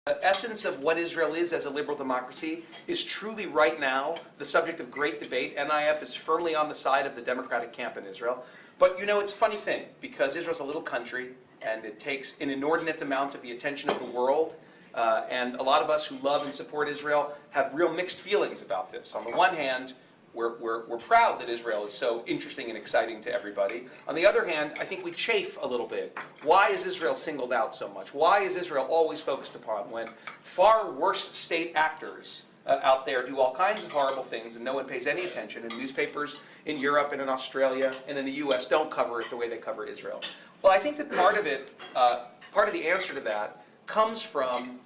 The essence of what Israel is as a liberal democracy is truly right now the subject of great debate. NIF is firmly on the side of the democratic camp in Israel. But you know, it's a funny thing, because Israel's a little country and it takes an inordinate amount of the attention of the world. And a lot of us who love and support Israel have real mixed feelings about this. On the one hand, we're proud that Israel is so interesting and exciting to everybody. On the other hand, I think we chafe a little bit. Why is Israel singled out so much? Why is Israel always focused upon when far worse state actors out there do all kinds of horrible things and no one pays any attention, and newspapers in Europe and in Australia and in the US don't cover it the way they cover Israel? Well, I think that part of the answer to that comes from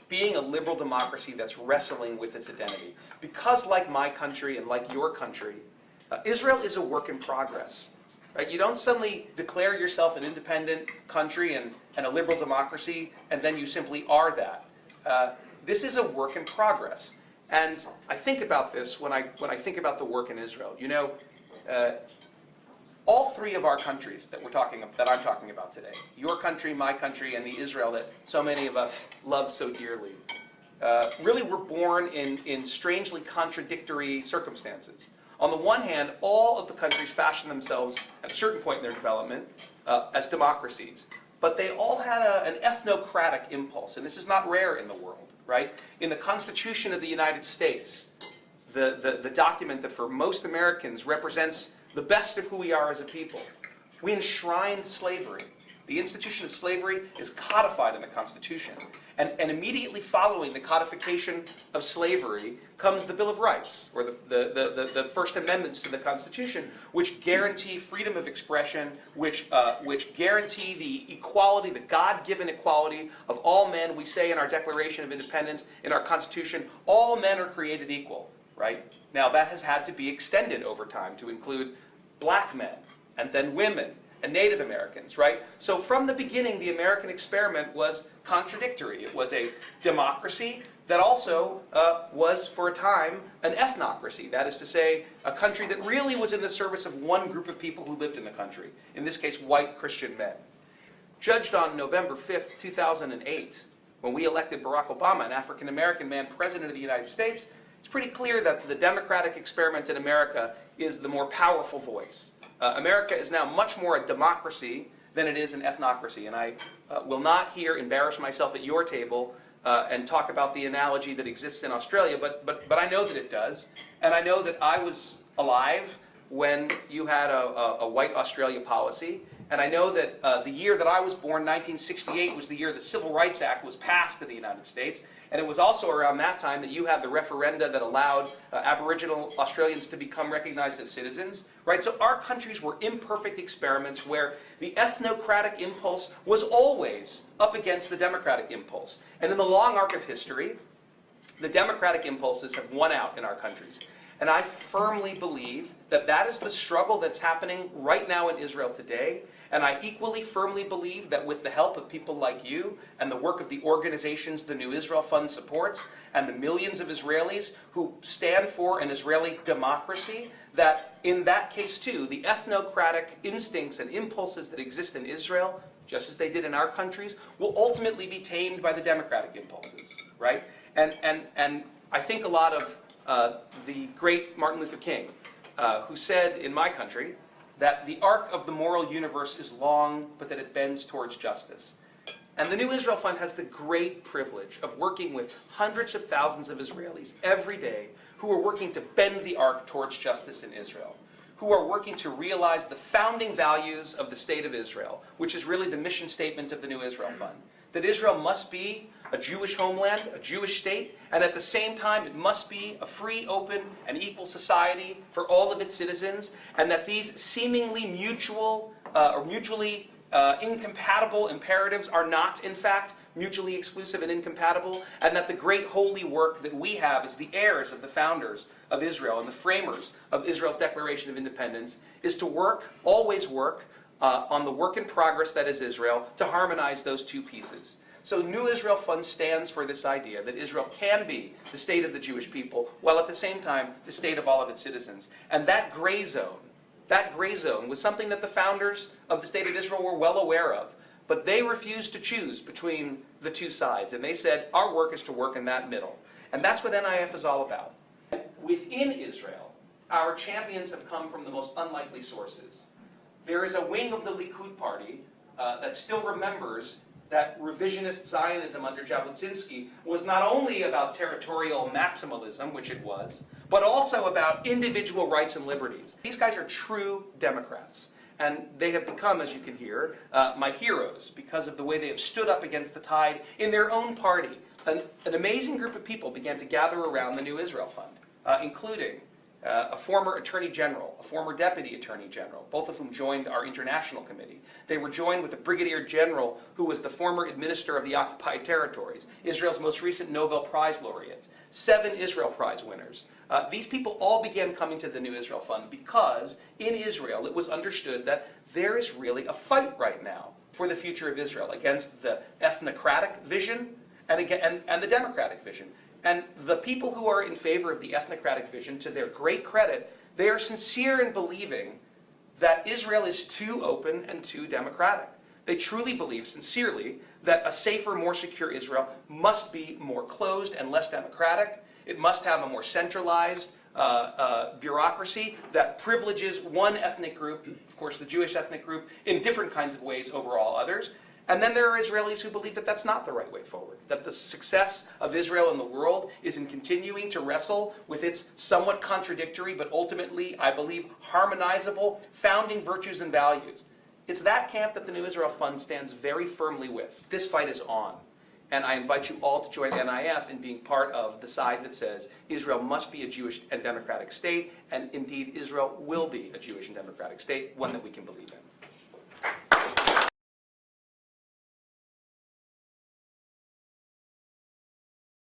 being a liberal democracy that's wrestling with its identity. Because like my country and like your country, Israel is a work in progress. Right? You don't suddenly declare yourself an independent country and a liberal democracy, and then you simply are that. This is a work in progress. And I think about this when I think about the work in Israel. You know, all three of our countries that I'm talking about today, your country, my country, and the Israel that so many of us love so dearly, really were born in strangely contradictory circumstances. On the one hand, all of the countries fashioned themselves at a certain point in their development as democracies, but they all had an ethnocratic impulse, and this is not rare in the world, right? In the Constitution of the United States, the document that for most Americans represents the best of who we are as a people, we enshrined slavery. The institution of slavery is codified in the Constitution. And immediately following the codification of slavery comes the Bill of Rights, or the First Amendments to the Constitution, which guarantee freedom of expression, which guarantee the equality, the God-given equality of all men. We say in our Declaration of Independence, in our Constitution, all men are created equal, right? Now, that has had to be extended over time to include black men, and then women, and Native Americans, right? So from the beginning, the American experiment was contradictory. It was a democracy that also was, for a time, an ethnocracy. That is to say, a country that really was in the service of one group of people who lived in the country, in this case, white Christian men. Judged on November 5th, 2008, when we elected Barack Obama, an African-American man, president of the United States, it's pretty clear that the democratic experiment in America is the more powerful voice. America is now much more a democracy than it is an ethnocracy. And I will not here embarrass myself at your table and talk about the analogy that exists in Australia, but I know that it does. And I know that I was alive when you had a white Australia policy. And I know that the year that I was born, 1968, was the year the Civil Rights Act was passed in the United States. And it was also around that time that you had the referenda that allowed Aboriginal Australians to become recognized as citizens. Right? So our countries were imperfect experiments where the ethnocratic impulse was always up against the democratic impulse. And in the long arc of history, the democratic impulses have won out in our countries. And I firmly believe that that is the struggle that's happening right now in Israel today. And I equally firmly believe that with the help of people like you and the work of the organizations the New Israel Fund supports and the millions of Israelis who stand for an Israeli democracy, that in that case too, the ethnocratic instincts and impulses that exist in Israel, just as they did in our countries, will ultimately be tamed by the democratic impulses, right? And I think a lot of the great Martin Luther King, who said in my country that the arc of the moral universe is long, but that it bends towards justice. And the New Israel Fund has the great privilege of working with hundreds of thousands of Israelis every day who are working to bend the arc towards justice in Israel, who are working to realize the founding values of the State of Israel, which is really the mission statement of the New Israel Fund. That Israel must be a Jewish homeland, a Jewish state, and at the same time it must be a free, open, and equal society for all of its citizens, and that these seemingly mutual or mutually incompatible imperatives are not, in fact, mutually exclusive and incompatible, and that the great holy work that we have as the heirs of the founders of Israel and the framers of Israel's Declaration of Independence is to work, always work, on the work in progress that is Israel, to harmonize those two pieces. So New Israel Fund stands for this idea that Israel can be the state of the Jewish people, while at the same time the state of all of its citizens. And that gray zone was something that the founders of the State of Israel were well aware of. But they refused to choose between the two sides, and they said, our work is to work in that middle. And that's what NIF is all about. Within Israel, our champions have come from the most unlikely sources. There is a wing of the Likud party that still remembers that revisionist Zionism under Jabotinsky was not only about territorial maximalism, which it was, but also about individual rights and liberties. These guys are true Democrats. And they have become, as you can hear, my heroes because of the way they have stood up against the tide in their own party. An amazing group of people began to gather around the New Israel Fund, including a former Attorney General, a former Deputy Attorney General, both of whom joined our international committee. They were joined with a Brigadier General who was the former administrator of the occupied territories, Israel's most recent Nobel Prize laureate, 7 Israel Prize winners. These people all began coming to the New Israel Fund because in Israel it was understood that there is really a fight right now for the future of Israel against the ethnocratic vision and the democratic vision. And the people who are in favor of the ethnocratic vision, to their great credit, they are sincere in believing that Israel is too open and too democratic. They truly believe, sincerely, that a safer, more secure Israel must be more closed and less democratic. It must have a more centralized bureaucracy that privileges one ethnic group, of course the Jewish ethnic group, in different kinds of ways over all others. And then there are Israelis who believe that that's not the right way forward, that the success of Israel in the world is in continuing to wrestle with its somewhat contradictory, but ultimately, I believe, harmonizable founding virtues and values. It's that camp that the New Israel Fund stands very firmly with. This fight is on. And I invite you all to join NIF in being part of the side that says Israel must be a Jewish and democratic state, and indeed Israel will be a Jewish and democratic state, one that we can believe in.